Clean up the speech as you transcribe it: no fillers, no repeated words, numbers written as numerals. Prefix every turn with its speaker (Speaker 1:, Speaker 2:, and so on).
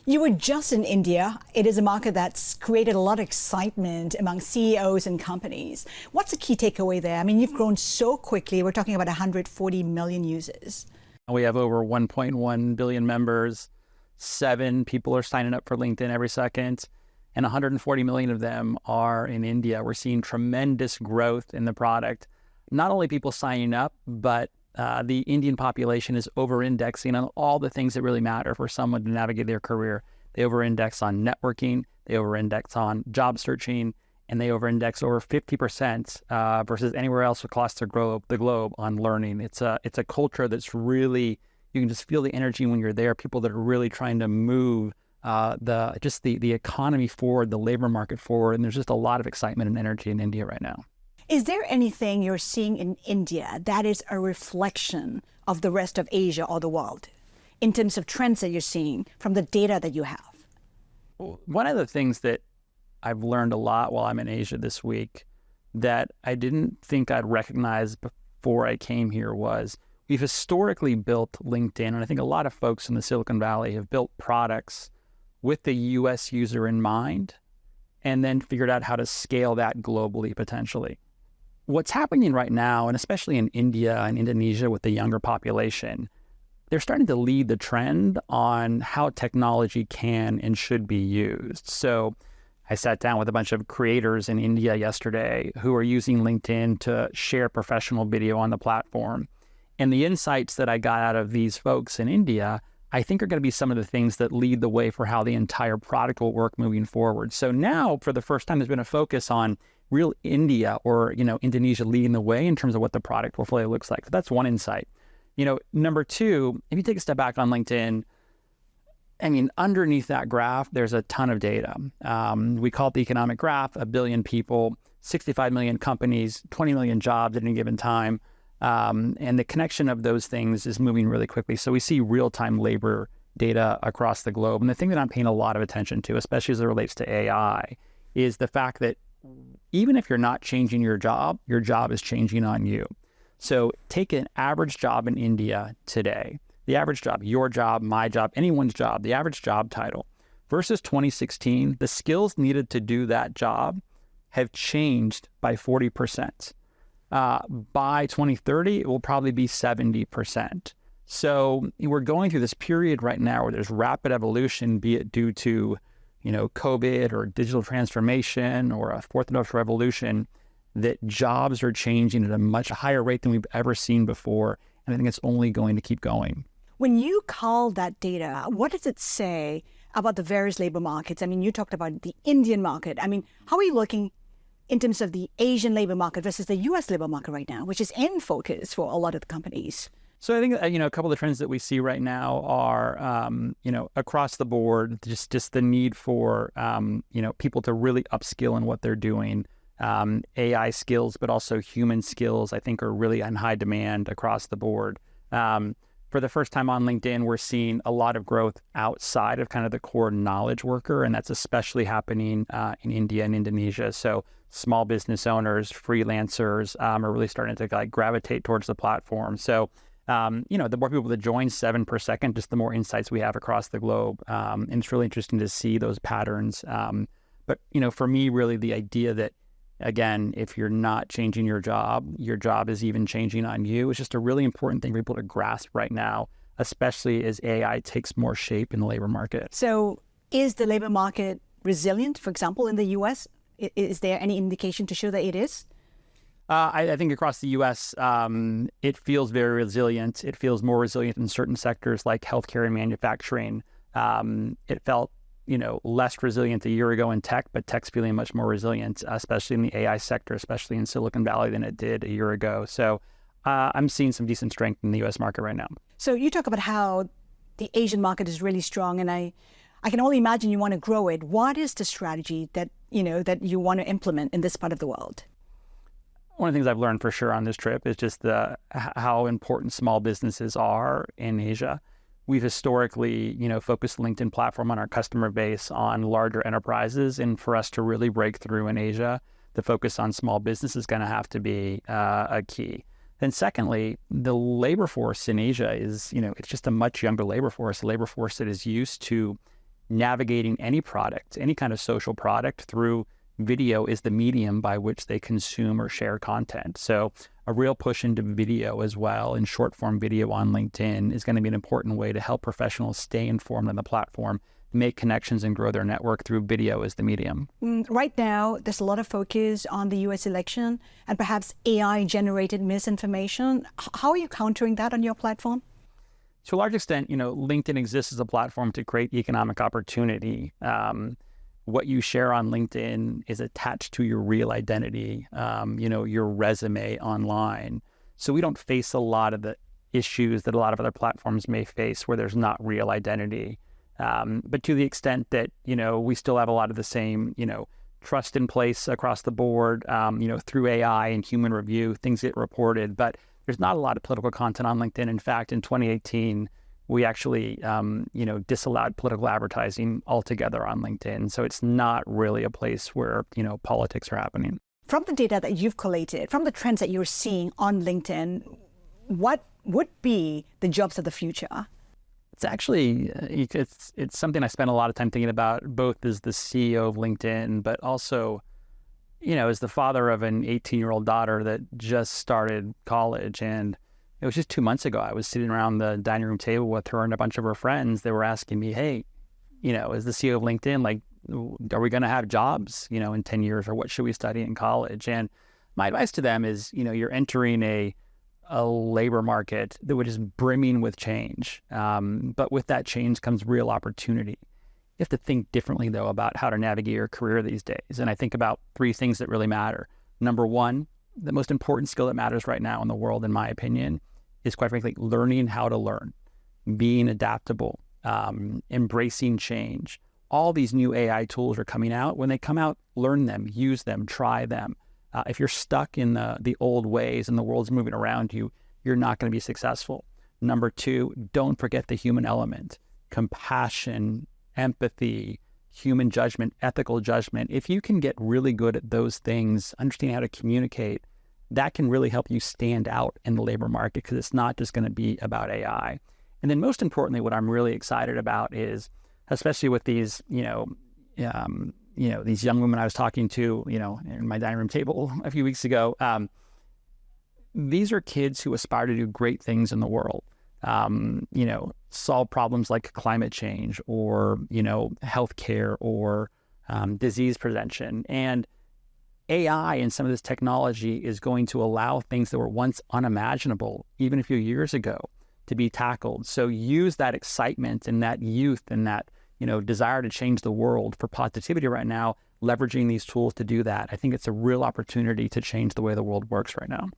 Speaker 1: You were just in India. It is a market that's created a lot of excitement among CEOs and companies. What's the key takeaway there? I mean, you've grown so quickly. We're talking about 140 million users.
Speaker 2: We have over 1.1 billion members. 7 people are signing up for LinkedIn every second, and 140 million of them are in India. We're seeing tremendous growth in the product. Not only people signing up, but the Indian population is over-indexing on all the things that really matter for someone to navigate their career. They over-index on networking, they over-index on job searching, and they over-index over 50% versus anywhere else across the globe on learning. It's a culture that's really, you can just feel the energy when you're there. People that are really trying to move the economy forward, the labor market forward, and there's just a lot of excitement and energy in India right now.
Speaker 1: Is there anything you're seeing in India that is a reflection of the rest of Asia or the world in terms of trends that you're seeing from the data that you have?
Speaker 2: One of the things that I've learned a lot while I'm in Asia this week that I didn't think I'd recognize before I came here was we've historically built LinkedIn, and I think a lot of folks in the Silicon Valley have built products with the US user in mind and then figured out how to scale that globally potentially. What's happening right now, and especially in India and Indonesia with the younger population, they're starting to lead the trend on how technology can and should be used. So I sat down with a bunch of creators in India yesterday who are using LinkedIn to share professional video on the platform. And the insights that I got out of these folks in India, I think are going to be some of the things that lead the way for how the entire product will work moving forward. So now, for the first time, there's been a focus on real India or, Indonesia leading the way in terms of what the product portfolio looks like. So that's one insight. Number two, if you take a step back on LinkedIn, underneath that graph, there's a ton of data. We call it the economic graph, 1 billion people, 65 million companies, 20 million jobs at any given time. And the connection of those things is moving really quickly. So we see real-time labor data across the globe. And the thing that I'm paying a lot of attention to, especially as it relates to AI, is the fact that even if you're not changing your job is changing on you. So take an average job in India today, the average job, your job, my job, anyone's job, the average job title versus 2016, the skills needed to do that job have changed by 40%. By 2030, it will probably be 70%. So we're going through this period right now where there's rapid evolution, be it due to COVID or digital transformation or a fourth industrial revolution, that jobs are changing at a much higher rate than we've ever seen before. And I think it's only going to keep going.
Speaker 1: When you call that data, what does it say about the various labor markets? You talked about the Indian market. How are you looking in terms of the Asian labor market versus the US labor market right now, which is in focus for a lot of the companies?
Speaker 2: So I think, a couple of the trends that we see right now are, across the board, just the need for, people to really upskill in what they're doing. AI skills, but also human skills, I think are really in high demand across the board. For the first time on LinkedIn, we're seeing a lot of growth outside of kind of the core knowledge worker, and that's especially happening in India and Indonesia. So small business owners, freelancers are really starting to gravitate towards the platform. So the more people that join, 7 per second, just the more insights we have across the globe. And it's really interesting to see those patterns. But for me, really the idea that, again, if you're not changing your job is even changing on you. It's just a really important thing for people to grasp right now, especially as AI takes more shape in the labor market.
Speaker 1: So is the labor market resilient, for example, in the US? Is there any indication to show that it is?
Speaker 2: I think across the U.S., it feels very resilient. It feels more resilient in certain sectors like healthcare and manufacturing. It felt, less resilient a year ago in tech, but tech's feeling much more resilient, especially in the AI sector, especially in Silicon Valley than it did a year ago. So I'm seeing some decent strength in the U.S. market right now.
Speaker 1: So you talk about how the Asian market is really strong, and I can only imagine you want to grow it. What is the strategy that you want to implement in this part of the world?
Speaker 2: One of the things I've learned for sure on this trip is just how important small businesses are in Asia. We've historically, focused the LinkedIn platform on our customer base on larger enterprises. And for us to really break through in Asia, the focus on small business is going to have to be a key. Then secondly, the labor force in Asia is, it's just a much younger labor force that is used to navigating any product, any kind of social product through video is the medium by which they consume or share content. So a real push into video as well, and short form video on LinkedIn is going to be an important way to help professionals stay informed on the platform, make connections and grow their network through video as the medium.
Speaker 1: Right now, there's a lot of focus on the US election and perhaps AI-generated misinformation. How are you countering that on your platform?
Speaker 2: To a large extent, LinkedIn exists as a platform to create economic opportunity. What you share on LinkedIn is attached to your real identity, your resume online. So we don't face a lot of the issues that a lot of other platforms may face where there's not real identity. But to the extent that, we still have a lot of the same, trust in place across the board, through AI and human review, things get reported. But there's not a lot of political content on LinkedIn. In fact, in 2018, we actually, disallowed political advertising altogether on LinkedIn. So it's not really a place where, politics are happening.
Speaker 1: From the data that you've collated, from the trends that you're seeing on LinkedIn, what would be the jobs of the future?
Speaker 2: It's actually, it's something I spend a lot of time thinking about, both as the CEO of LinkedIn, but also, as the father of an 18-year-old daughter that just started college. And it was just 2 months ago, I was sitting around the dining room table with her and a bunch of her friends. They were asking me, hey, as the CEO of LinkedIn, like, are we going to have jobs, in 10 years, or what should we study in college? And my advice to them is, you're entering a labor market that is brimming with change. But with that change comes real opportunity. You have to think differently, though, about how to navigate your career these days. And I think about 3 things that really matter. Number one, the most important skill that matters right now in the world, in my opinion, is, quite frankly, learning how to learn, being adaptable, embracing change. All these new AI tools are coming out. When they come out, learn them, use them, try them. If you're stuck in the old ways and the world's moving around you, you're not going to be successful. Number 2, don't forget the human element, compassion, empathy, human judgment, ethical judgment. If you can get really good at those things, understanding how to communicate, that can really help you stand out in the labor market, because it's not just going to be about AI. And then most importantly, what I'm really excited about is, especially with these, these young women I was talking to, in my dining room table a few weeks ago, these are kids who aspire to do great things in the world, solve problems like climate change or, healthcare or disease prevention. And AI and some of this technology is going to allow things that were once unimaginable, even a few years ago, to be tackled. So use that excitement and that youth and that desire to change the world for positivity right now, leveraging these tools to do that. I think it's a real opportunity to change the way the world works right now.